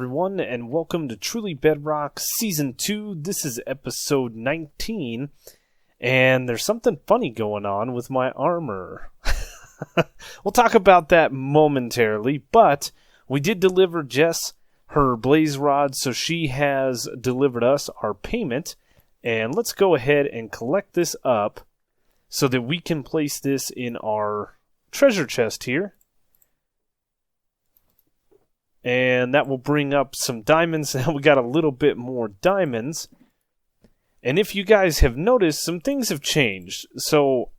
everyone, and welcome to Truly Bedrock Season 2. This is episode 19, and there's something funny going on with my armor. We'll talk about that momentarily, but we did deliver Jess her blaze rod, so she has delivered us our payment, and let's go ahead and collect this up so that we can place this in our treasure chest here. And that will bring up some diamonds. Now we got a little bit more diamonds. And if you guys have noticed, some things have changed. So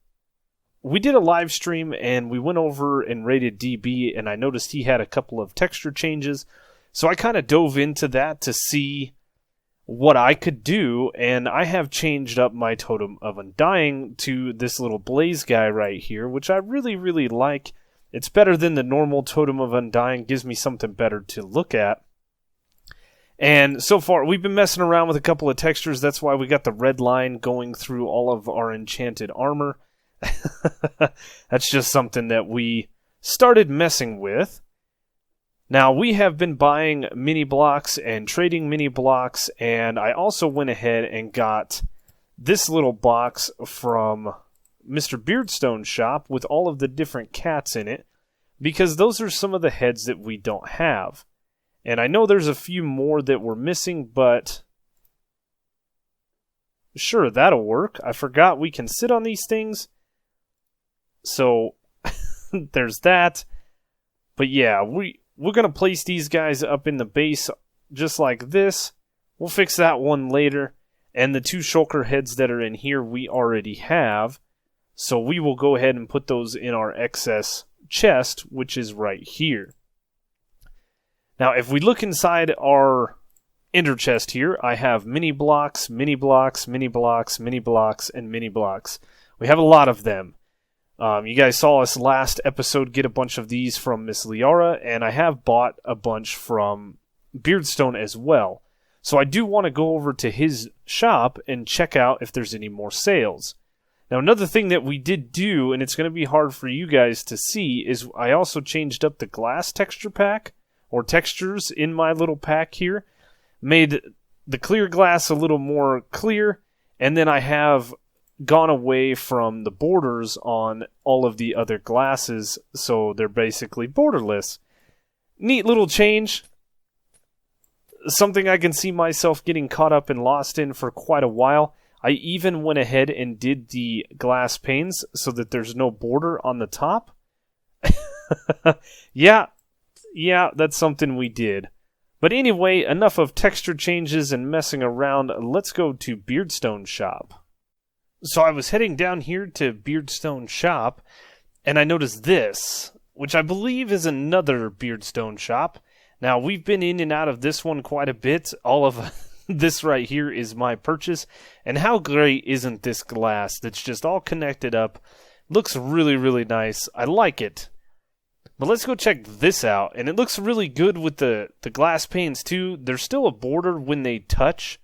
we did a live stream and we went over and rated DB, and I noticed he had a couple of texture changes. So I kind of dove into that to see what I could do, and I have changed up my Totem of Undying to this little blaze guy right here, which I really like. It's better than the normal Totem of Undying, gives me something better to look at. And so far, we've been messing around with a couple of textures. That's why we got the red line going through all of our enchanted armor. That's just something that we started messing with. Now, we have been buying mini blocks and trading mini blocks, and I also went ahead and got this little box from Mr. Beardstone's shop with all of the different cats in it, because those are some of the heads that we don't have. And I know there's a few more that we're missing, but sure, that'll work. I forgot we can sit on these things. So there's that. But yeah, we're going to place these guys up in the base just like this. We'll fix that one later. And the two shulker heads that are in here we already have. So we will go ahead and put those in our excess chest, which is right here. Now, if we look inside our ender chest here, I have mini blocks, mini blocks, mini blocks, mini blocks, and mini blocks. We have a lot of them. You guys saw us last episode get a bunch of these from Miss Liara, and I have bought a bunch from Beardstone as well. So I do want to go over to his shop and check out if there's any more sales. Now, another thing that we did do, and it's going to be hard for you guys to see, is I also changed up the glass texture pack, or textures in my little pack here. Made the clear glass a little more clear, and then I have gone away from the borders on all of the other glasses, so they're basically borderless. Neat little change. Something I can see myself getting caught up and lost in for quite a while. I even went ahead and did the glass panes so that there's no border on the top. Yeah, that's something we did. But anyway, enough of texture changes and messing around. Let's go to Beardstone's shop. So I was heading down here to Beardstone's shop, and I noticed this, which I believe is another Beardstone shop. Now, we've been in and out of this one quite a bit. All of this right here is my purchase. And how great isn't this glass that's just all connected up? Looks really nice. I like it. But let's go check this out. And it looks really good with the glass panes too. There's still a border when they touch.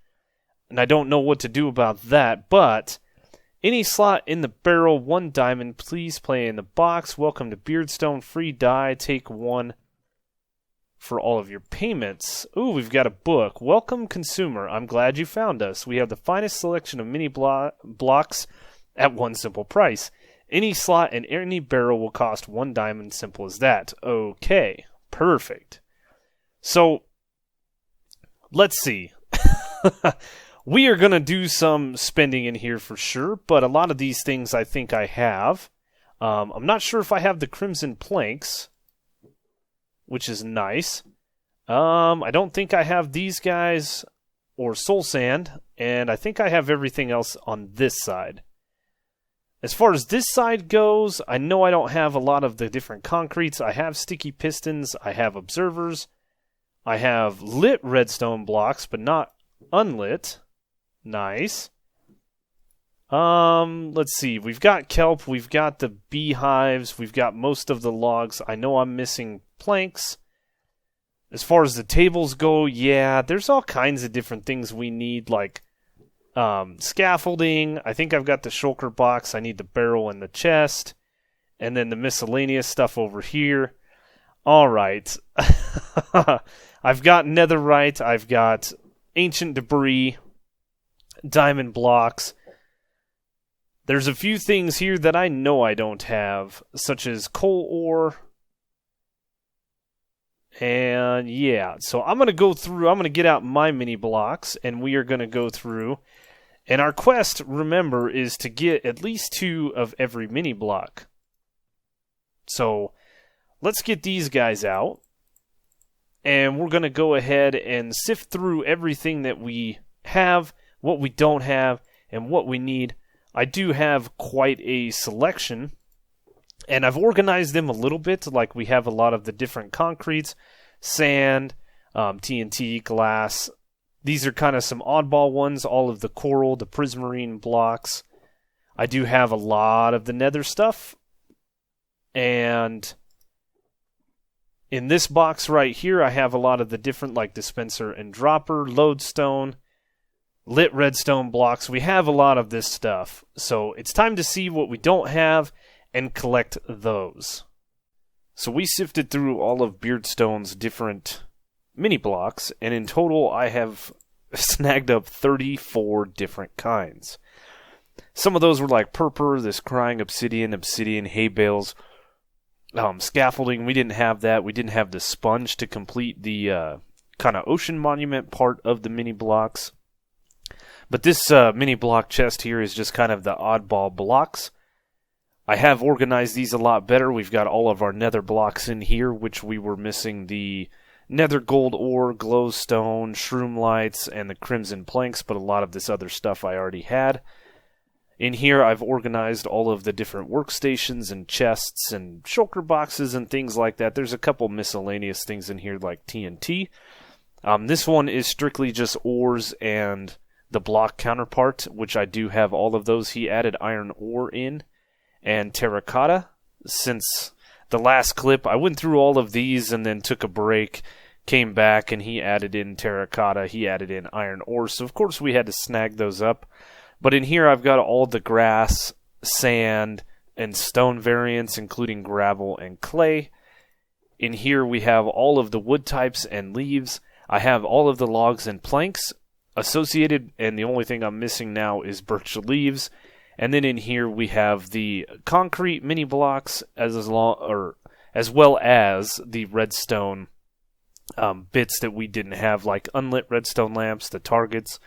And I don't know what to do about that. But any slot in the barrel, 1 diamond. Please play in the box. Welcome to Beardstone. Free die. Take 1. For all of your payments. Ooh, we've got a book. Welcome, consumer. I'm glad you found us. We have the finest selection of mini blocks at 1 simple price. Any slot and any barrel will cost 1 diamond. Simple as that. Okay, perfect. So, let's see. We are going to do some spending in here for sure, but a lot of these things I think I have. I'm not sure if I have the crimson planks, which is nice. I don't think I have these guys or soul sand, and I think I have everything else on this side. As far as this side goes, I know I don't have a lot of the different concretes. I have sticky pistons, I have observers, I have lit redstone blocks, but not unlit. Nice. Let's see. We've got kelp, we've got the beehives, we've got most of the logs. I know I'm missing planks. As far as the tables go, yeah, there's all kinds of different things we need, like scaffolding. I think I've got the shulker box. I need the barrel and the chest. And then the miscellaneous stuff over here. Alright. I've got netherite, I've got ancient debris, diamond blocks. There's a few things here that I know I don't have, such as coal ore. And yeah, so I'm going to go through, I'm going to get out my mini blocks, and we are going to go through. And our quest, remember, is to get at least 2 of every mini block. So let's get these guys out. And we're going to go ahead and sift through everything that we have, what we don't have, and what we need. I do have quite a selection, and I've organized them a little bit. Like we have a lot of the different concretes, sand, TNT, glass. These are kind of some oddball ones, all of the coral, the prismarine blocks. I do have a lot of the nether stuff, and in this box right here, I have a lot of the different, like dispenser and dropper, lodestone, lit redstone blocks. We have a lot of this stuff. So it's time to see what we don't have and collect those. So we sifted through all of Beardstone's different mini blocks, and in total I have snagged up 34 different kinds. Some of those were like purpur, this crying obsidian, hay bales, scaffolding. We didn't have that. We didn't have the sponge to complete the kind of ocean monument part of the mini blocks. But this mini block chest here is just kind of the oddball blocks. I have organized these a lot better. We've got all of our nether blocks in here, which we were missing the nether gold ore, glowstone, shroom lights, and the crimson planks, but a lot of this other stuff I already had. In here, I've organized all of the different workstations and chests and shulker boxes and things like that. There's a couple miscellaneous things in here like TNT. This one is strictly just ores and the block counterpart, which I do have all of those. He added iron ore in and terracotta. Since the last clip, I went through all of these and then took a break, came back, and he added in terracotta, he added in iron ore. So of course we had to snag those up. But in here I've got all the grass, sand, and stone variants, including gravel and clay. In here we have all of the wood types and leaves. I have all of the logs and planks associated, and the only thing I'm missing now is birch leaves. And then in here we have the concrete mini blocks as well as the redstone bits that we didn't have, like unlit redstone lamps, the targets,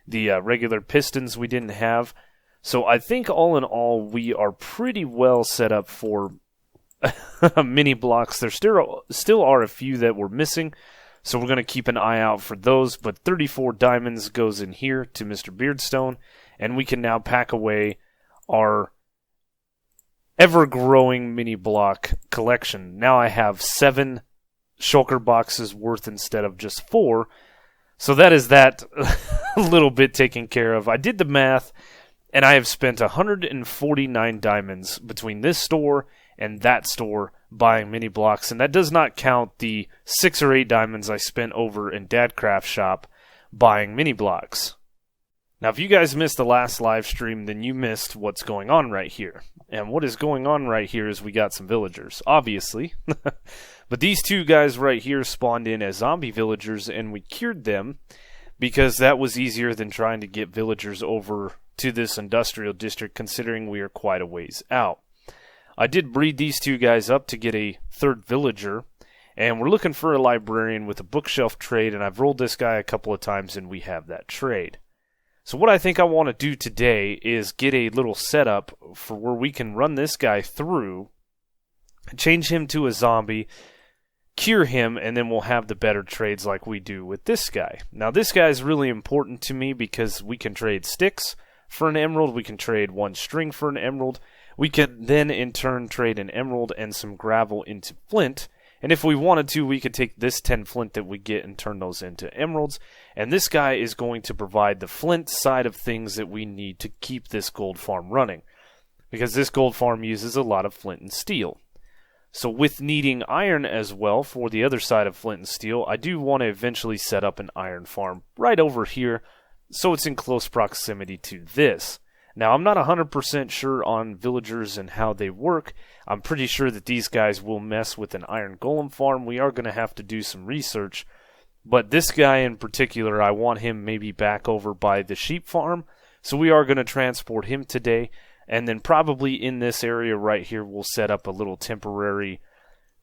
the regular pistons we didn't have. So I think all in all we are pretty well set up for mini blocks. There still are a few that we're missing, so we're going to keep an eye out for those. But 34 diamonds goes in here to Mr. Beardstone, and we can now pack away our ever-growing mini block collection. Now I have 7 shulker boxes worth instead of just 4. So that is that little bit taken care of. I did the math, and I have spent 149 diamonds between this store and that store buying mini blocks, and that does not count the 6 or 8 diamonds I spent over in Dadcraft's shop buying mini blocks. Now, if you guys missed the last live stream, then you missed what's going on right here. And what is going on right here is we got some villagers, obviously. But these 2 guys right here spawned in as zombie villagers, and we cured them because that was easier than trying to get villagers over to this industrial district, considering we are quite a ways out. I did breed these 2 guys up to get a 3rd villager, and we're looking for a librarian with a bookshelf trade, and I've rolled this guy a couple of times, and we have that trade. So what I think I want to do today is get a little setup for where we can run this guy through, change him to a zombie, cure him, and then we'll have the better trades like we do with this guy. Now this guy is really important to me because we can trade sticks for an emerald, we can trade 1 string for an emerald, we can then in turn trade an emerald and some gravel into flint, and if we wanted to, we could take this 10 flint that we get and turn those into emeralds. And this guy is going to provide the flint side of things that we need to keep this gold farm running, because this gold farm uses a lot of flint and steel. So with needing iron as well for the other side of flint and steel, I do want to eventually set up an iron farm right over here so it's in close proximity to this. Now, I'm not 100% sure on villagers and how they work. I'm pretty sure that these guys will mess with an iron golem farm. We are going to have to do some research. But this guy in particular, I want him maybe back over by the sheep farm. So we are going to transport him today. And then probably in this area right here, we'll set up a little temporary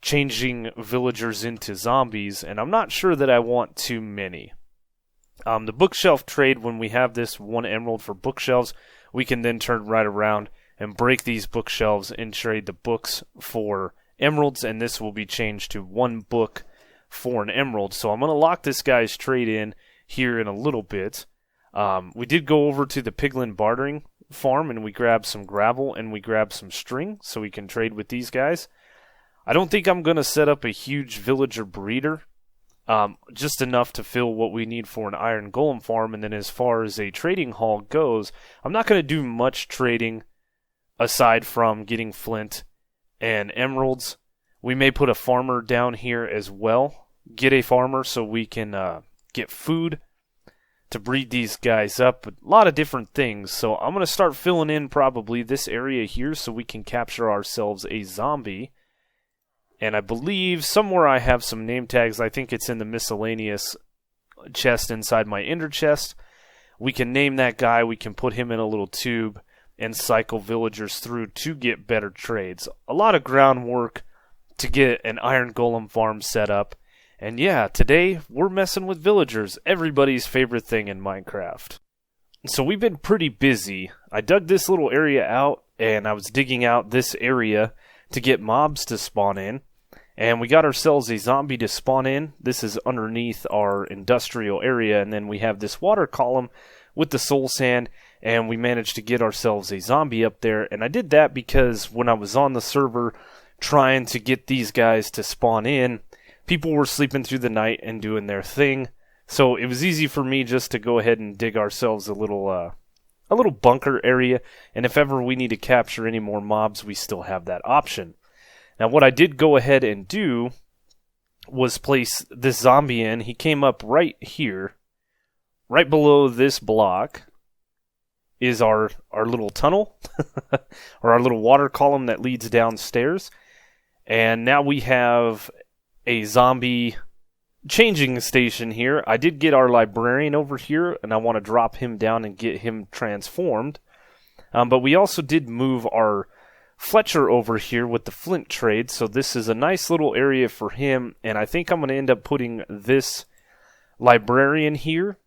changing villagers into zombies. And I'm not sure that I want too many. The bookshelf trade, when we have this 1 emerald for bookshelves, we can then turn right around and break these bookshelves and trade the books for emeralds, and this will be changed to 1 book for an emerald. So I'm going to lock this guy's trade in here in a little bit. We did go over to the piglin bartering farm, and we grabbed some gravel and we grabbed some string so we can trade with these guys. I don't think I'm going to set up a huge villager breeder. Just enough to fill what we need for an iron golem farm. And then as far as a trading hall goes, I'm not going to do much trading aside from getting flint and emeralds. We may put a farmer down here as well. Get a farmer so we can get food to breed these guys up. A lot of different things. So I'm going to start filling in probably this area here so we can capture ourselves a zombie. And I believe somewhere I have some name tags. I think it's in the miscellaneous chest inside my ender chest. We can name that guy. We can put him in a little tube and cycle villagers through to get better trades. A lot of groundwork to get an iron golem farm set up. And yeah, today we're messing with villagers. Everybody's favorite thing in Minecraft. So we've been pretty busy. I dug this little area out and I was digging out this area to get mobs to spawn in, and we got ourselves a zombie to spawn in. This is underneath our industrial area, and then we have this water column with the soul sand, and we managed to get ourselves a zombie up there. And I did that because when I was on the server trying to get these guys to spawn in, people were sleeping through the night and doing their thing, so it was easy for me just to go ahead and dig ourselves a little bunker area, and if ever we need to capture any more mobs, we still have that option. Now, what I did go ahead and do was place this zombie in. He came up right here. Right below this block is our little tunnel, or our little water column that leads downstairs. And now we have a zombie changing station here. I did get our librarian over here, and I want to drop him down and get him transformed. But we also did move our Fletcher over here with the flint trade, so this is a nice little area for him, and I think I'm going to end up putting this librarian here.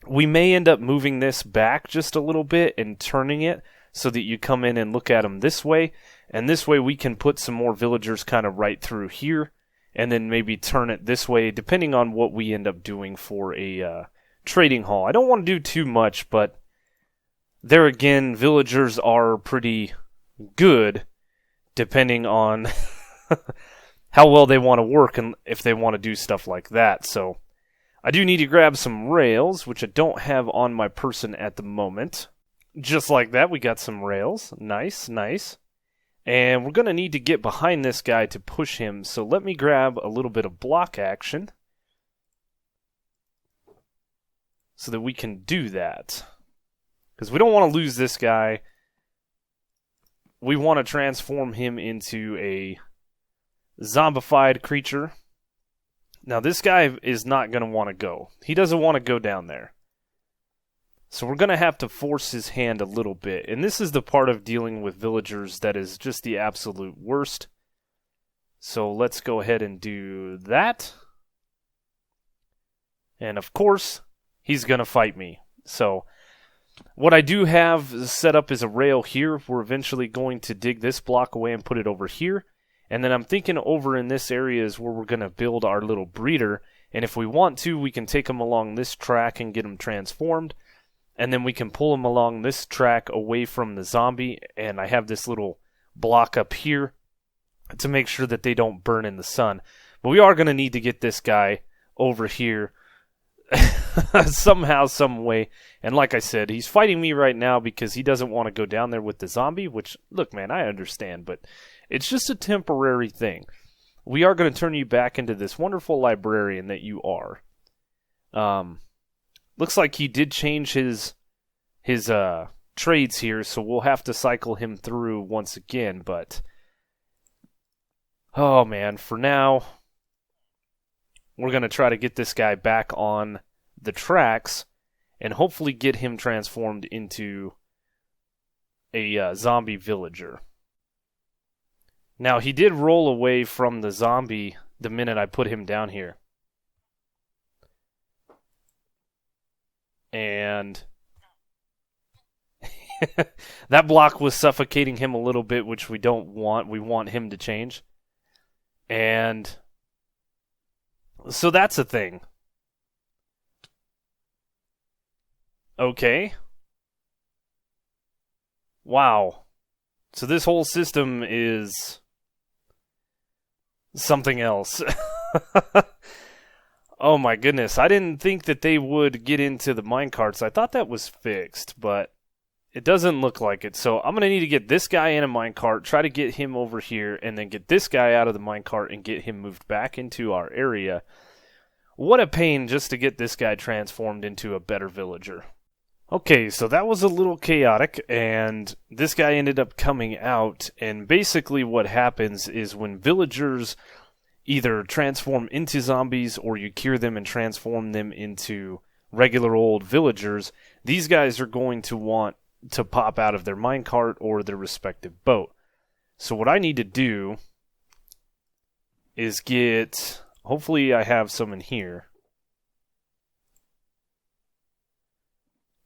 We may end up moving this back just a little bit and turning it so that you come in and look at them this way, and this way we can put some more villagers kind of right through here, and then maybe turn it this way, depending on what we end up doing for a trading hall. I don't want to do too much, but there again, villagers are pretty good, depending on how well they want to work and if they want to do stuff like that. So I do need to grab some rails, which I don't have on my person at the moment. Just like that, we got some rails. Nice, nice. And we're going to need to get behind this guy to push him, so let me grab a little bit of block action so that we can do that. Because we don't want to lose this guy. We want to transform him into a zombified creature. Now this guy is not going to want to go. He doesn't want to go down there. So we're going to have to force his hand a little bit. And this is the part of dealing with villagers that is just the absolute worst. So let's go ahead and do that. And of course, he's going to fight me. So what I do have set up is a rail here. We're eventually going to dig this block away and put it over here. And then I'm thinking over in this area is where we're going to build our little breeder. And if we want to, we can take him along this track and get him transformed. And then we can pull him along this track away from the zombie. And I have this little block up here to make sure that they don't burn in the sun. But we are going to need to get this guy over here somehow, some way. And like I said, he's fighting me right now because he doesn't want to go down there with the zombie. Which, look, man, I understand. But it's just a temporary thing. We are going to turn you back into this wonderful librarian that you are. Looks like he did change his trades here, so we'll have to cycle him through once again, but oh man, for now we're going to try to get this guy back on the tracks and hopefully get him transformed into a zombie villager. Now, he did roll away from the zombie the minute I put him down here. And that block was suffocating him a little bit, which we don't want. We want him to change. And so that's a thing. Okay. Wow. So this whole system is something else. Oh my goodness. I didn't think that they would get into the minecarts. I thought that was fixed, but it doesn't look like it. So I'm going to need to get this guy in a minecart, try to get him over here, and then get this guy out of the minecart and get him moved back into our area. What a pain just to get this guy transformed into a better villager. Okay, so that was a little chaotic, and this guy ended up coming out, and basically what happens is when villagers either transform into zombies or you cure them and transform them into regular old villagers, these guys are going to want to pop out of their minecart or their respective boat. So what I need to do is get, hopefully I have some in here,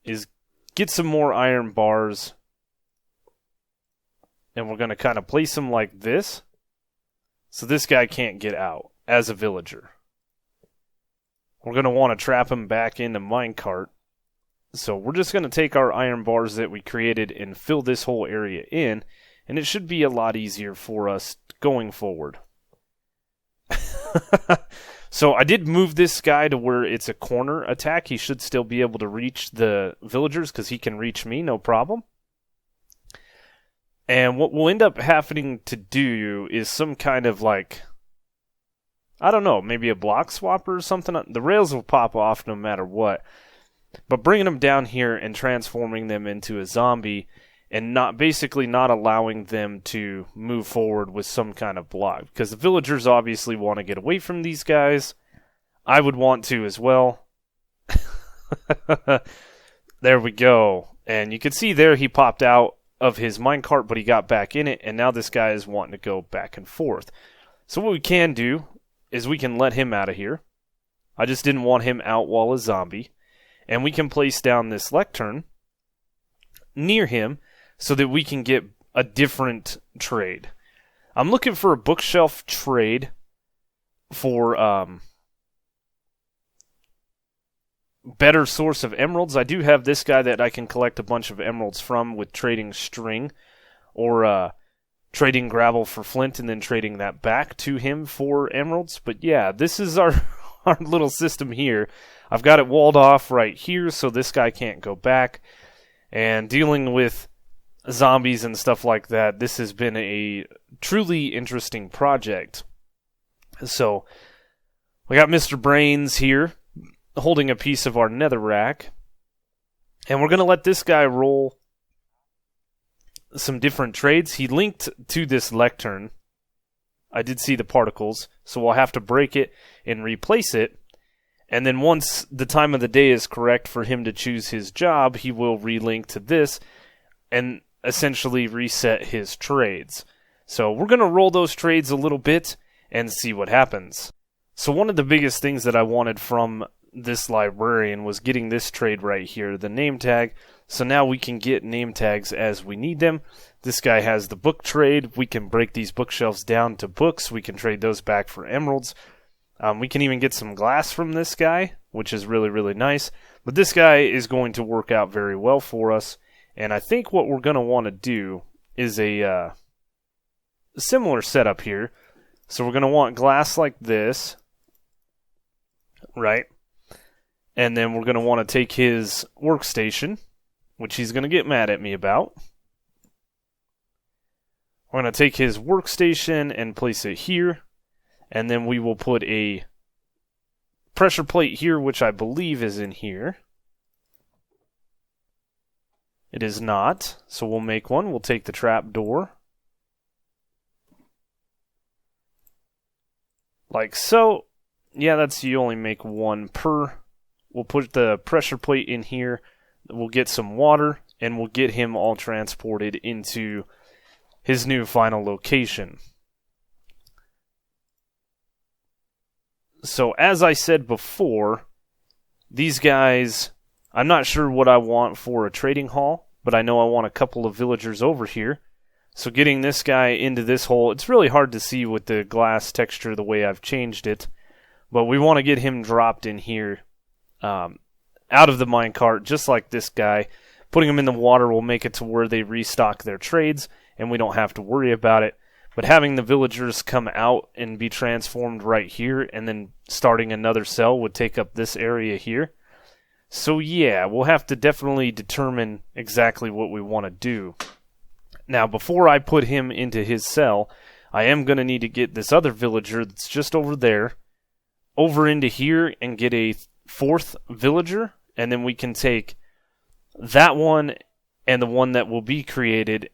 is get some more iron bars, and we're going to kind of place them like this, so this guy can't get out as a villager. We're going to want to trap him back in the minecart, so we're just going to take our iron bars that we created and fill this whole area in, and it should be a lot easier for us going forward. So I did move this guy to where it's a corner attack. He should still be able to reach the villagers because he can reach me, no problem. And what we'll end up having to do is some kind of like, I don't know, maybe a block swapper or something. The rails will pop off no matter what. But bringing them down here and transforming them into a zombie and basically not allowing them to move forward with some kind of block. Because the villagers obviously want to get away from these guys. I would want to as well. There we go. And you can see there he popped out of his minecart, but he got back in it, and now this guy is wanting to go back and forth. So what we can do is we can let him out of here. I just didn't want him out while a zombie. And we can place down this lectern near him, so that we can get a different trade. I'm looking for a bookshelf trade for better source of emeralds. I do have this guy that I can collect a bunch of emeralds from with trading string or trading gravel for flint and then trading that back to him for emeralds. But yeah, this is our little system here. I've got it walled off right here so this guy can't go back. And dealing with zombies and stuff like that, this has been a truly interesting project. So, we got Mr. Brains here, holding a piece of our netherrack. And we're going to let this guy roll some different trades. He linked to this lectern. I did see the particles, so we'll have to break it and replace it. And then once the time of the day is correct for him to choose his job, he will relink to this and essentially reset his trades. So we're going to roll those trades a little bit and see what happens. So one of the biggest things that I wanted from this librarian was getting this trade right here, the name tag. So now we can get name tags as we need them. This guy has the book trade. We can break these bookshelves down to books. We can trade those back for emeralds. We can even get some glass from this guy, which is really, really nice. But this guy is going to work out very well for us. And I think what we're going to want to do is a similar setup here. So we're going to want glass like this, right? And then we're going to want to take his workstation, which he's going to get mad at me about. We're going to take his workstation and place it here. And then we will put a pressure plate here, which I believe is in here. It is not, so we'll make one. We'll take the trap door. Like so. Yeah, that's, you only make one per. We'll put the pressure plate in here. We'll get some water, and we'll get him all transported into his new final location. So, as I said before, these guys, I'm not sure what I want for a trading hall, but I know I want a couple of villagers over here. So getting this guy into this hole, it's really hard to see with the glass texture the way I've changed it, but we want to get him dropped in here out of the minecart, just like this guy. Putting him in the water will make it to where they restock their trades, and we don't have to worry about it. But having the villagers come out and be transformed right here, and then starting another cell would take up this area here. So yeah, we'll have to definitely determine exactly what we want to do. Now, before I put him into his cell, I am going to need to get this other villager that's just over there, over into here and get a fourth villager, and then we can take that one and the one that will be created,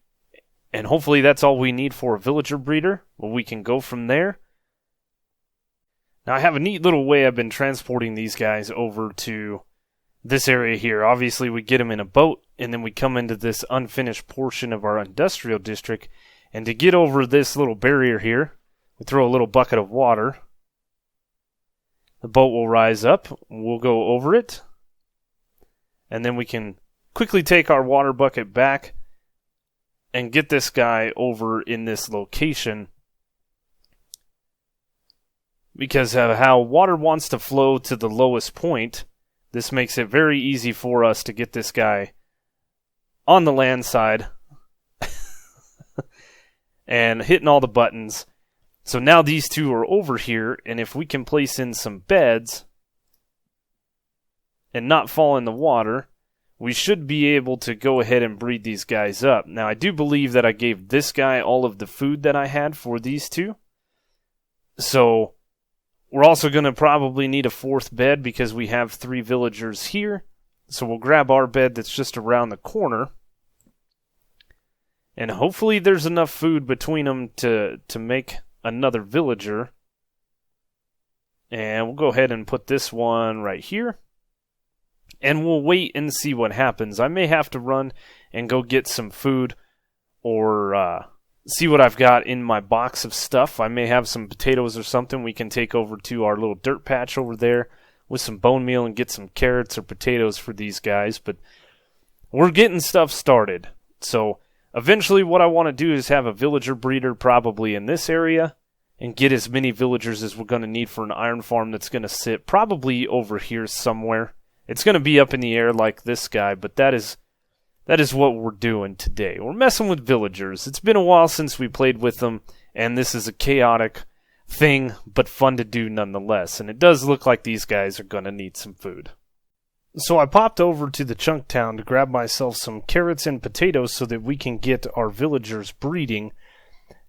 and hopefully that's all we need for a villager breeder. Well, we can go from there. Now, I have a neat little way I've been transporting these guys over to this area here. Obviously, we get them in a boat, and then we come into this unfinished portion of our industrial district. And to get over this little barrier here, we throw a little bucket of water. The boat will rise up. We'll go over it. And then we can quickly take our water bucket back and get this guy over in this location. Because of how water wants to flow to the lowest point, this makes it very easy for us to get this guy on the land side and hitting all the buttons. So now these two are over here, and if we can place in some beds and not fall in the water, we should be able to go ahead and breed these guys up. Now, I do believe that I gave this guy all of the food that I had for these two. So we're also going to probably need a fourth bed because we have 3 villagers here. So we'll grab our bed that's just around the corner. And hopefully there's enough food between them to make another villager. And we'll go ahead and put this one right here. And we'll wait and see what happens. I may have to run and go get some food or see what I've got in my box of stuff. I may have some potatoes or something we can take over to our little dirt patch over there with some bone meal and get some carrots or potatoes for these guys. But we're getting stuff started. So eventually what I want to do is have a villager breeder probably in this area and get as many villagers as we're going to need for an iron farm that's going to sit probably over here somewhere. It's going to be up in the air like this guy, but that is what we're doing today. We're messing with villagers. It's been a while since we played with them, and this is a chaotic thing, but fun to do nonetheless. And it does look like these guys are going to need some food. So I popped over to the chunk town to grab myself some carrots and potatoes so that we can get our villagers breeding.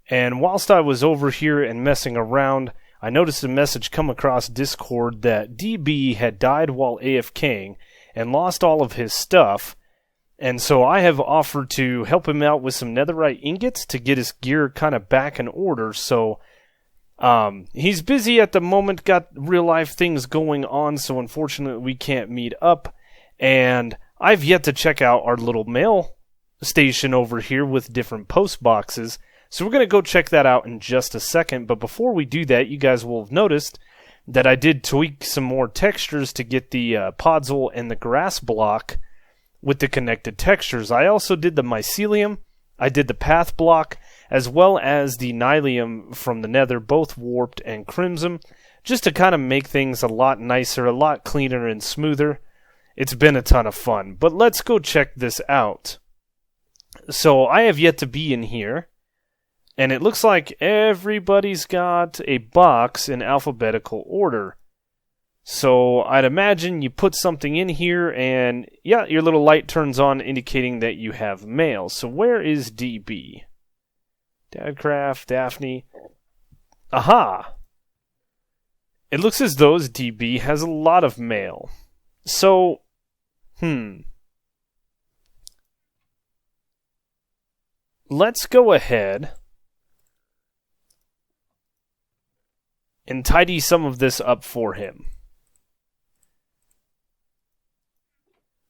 And whilst I was over here and messing around, I noticed a message come across Discord that DB had died while AFKing and lost all of his stuff. And so I have offered to help him out with some netherite ingots to get his gear kind of back in order. So he's busy at the moment, got real life things going on, so unfortunately we can't meet up. And I've yet to check out our little mail station over here with different post boxes. So we're going to go check that out in just a second. But before we do that, you guys will have noticed that I did tweak some more textures to get the podzol and the grass block with the connected textures. I also did the mycelium, I did the path block, as well as the nylium from the nether, both warped and crimson, just to kind of make things a lot nicer, a lot cleaner and smoother. It's been a ton of fun, but let's go check this out. So I have yet to be in here, and it looks like everybody's got a box in alphabetical order. So I'd imagine you put something in here and yeah, your little light turns on indicating that you have mail. So where is DB? Dadcraft, Daphne. Aha! It looks as though DB has a lot of mail. So, let's go ahead and tidy some of this up for him.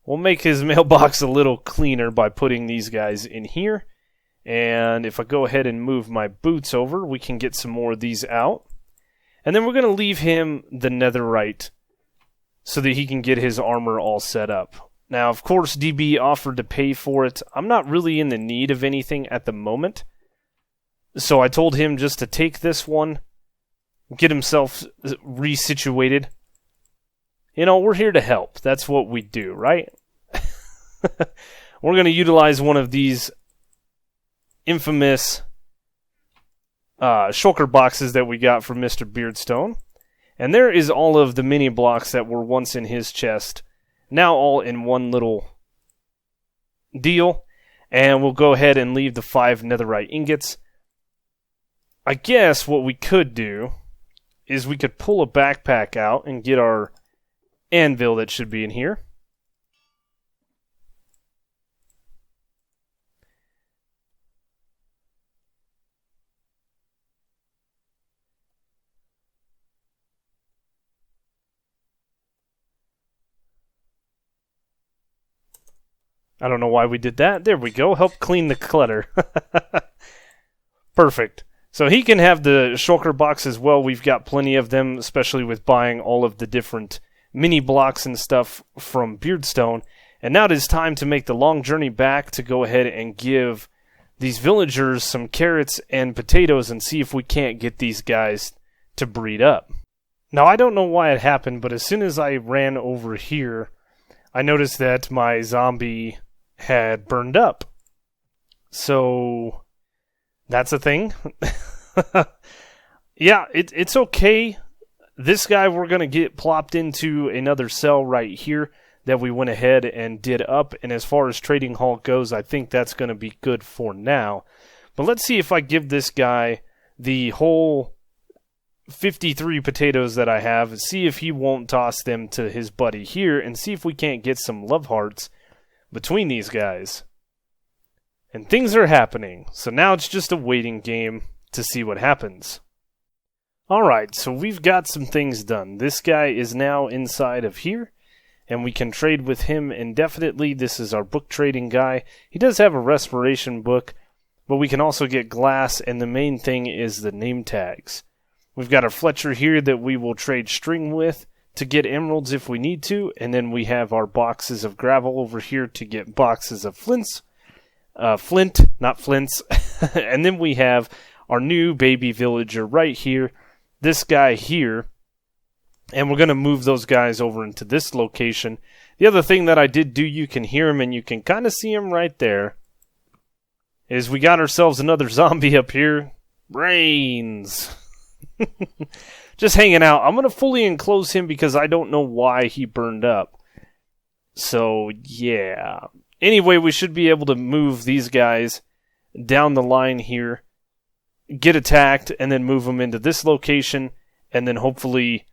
We'll make his mailbox a little cleaner by putting these guys in here. And if I go ahead and move my boots over, we can get some more of these out. And then we're going to leave him the netherite so that he can get his armor all set up. Now, of course, DB offered to pay for it. I'm not really in the need of anything at the moment. So I told him just to take this one, get himself resituated. You know, we're here to help. That's what we do, right? We're going to utilize one of these infamous shulker boxes that we got from Mr. Beardstone. And there is all of the mini blocks that were once in his chest, now all in one little deal. And we'll go ahead and leave the 5 netherite ingots. I guess what we could do is we could pull a backpack out and get our anvil that should be in here. I don't know why we did that. There we go. Help clean the clutter. Perfect. So he can have the shulker box as well. We've got plenty of them, especially with buying all of the different mini blocks and stuff from Beardstone. And now it is time to make the long journey back to go ahead and give these villagers some carrots and potatoes and see if we can't get these guys to breed up. Now, I don't know why it happened, but as soon as I ran over here, I noticed that my zombie had burned up. So that's a thing. Yeah, it's okay. This guy we're going to get plopped into another cell right here that we went ahead and did up. And as far as trading halt goes, I think that's going to be good for now. But let's see if I give this guy the whole 53 potatoes that I have, see if he won't toss them to his buddy here, and see if we can't get some love hearts between these guys. And things are happening, so now it's just a waiting game to see what happens. Alright, so we've got some things done. This guy is now inside of here, and we can trade with him indefinitely. This is our book trading guy. He does have a respiration book, but we can also get glass, and the main thing is the name tags. We've got a Fletcher here that we will trade string with to get emeralds if we need to, and then we have our boxes of gravel over here to get boxes of flint, not flints, and then we have our new baby villager right here, this guy here, and we're going to move those guys over into this location. The other thing that I did do, you can hear him and you can kind of see him right there, is we got ourselves another zombie up here. Brains! Just hanging out. I'm going to fully enclose him because I don't know why he burned up. So, yeah. Anyway, we should be able to move these guys down the line here, get attacked, and then move them into this location, and then hopefully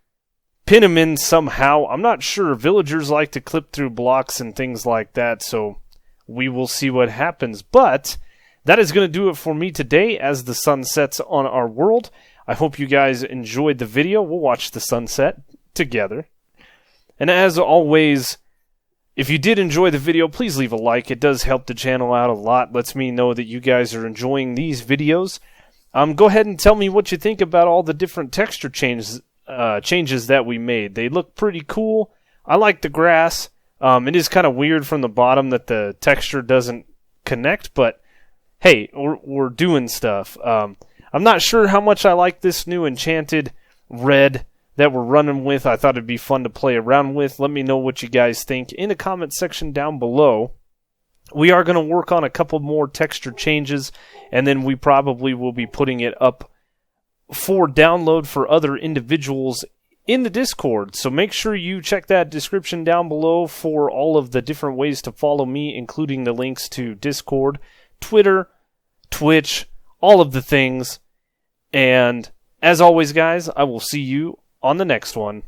pin them in somehow. I'm not sure. Villagers like to clip through blocks and things like that, so we will see what happens. But that is going to do it for me today as the sun sets on our world. I hope you guys enjoyed the video. We'll watch the sunset together. And as always, if you did enjoy the video, please leave a like. It does help the channel out a lot. Lets me know that you guys are enjoying these videos. Go ahead and tell me what you think about all the different texture changes that we made. They look pretty cool. I like the grass. It is kind of weird from the bottom that the texture doesn't connect, but hey, we're doing stuff. I'm not sure how much I like this new enchanted red that we're running with. I thought it'd be fun to play around with. Let me know what you guys think in the comment section down below. We are going to work on a couple more texture changes, and then we probably will be putting it up for download for other individuals in the Discord. So make sure you check that description down below for all of the different ways to follow me, including the links to Discord, Twitter, Twitch, all of the things. And as always, guys, I will see you on the next one.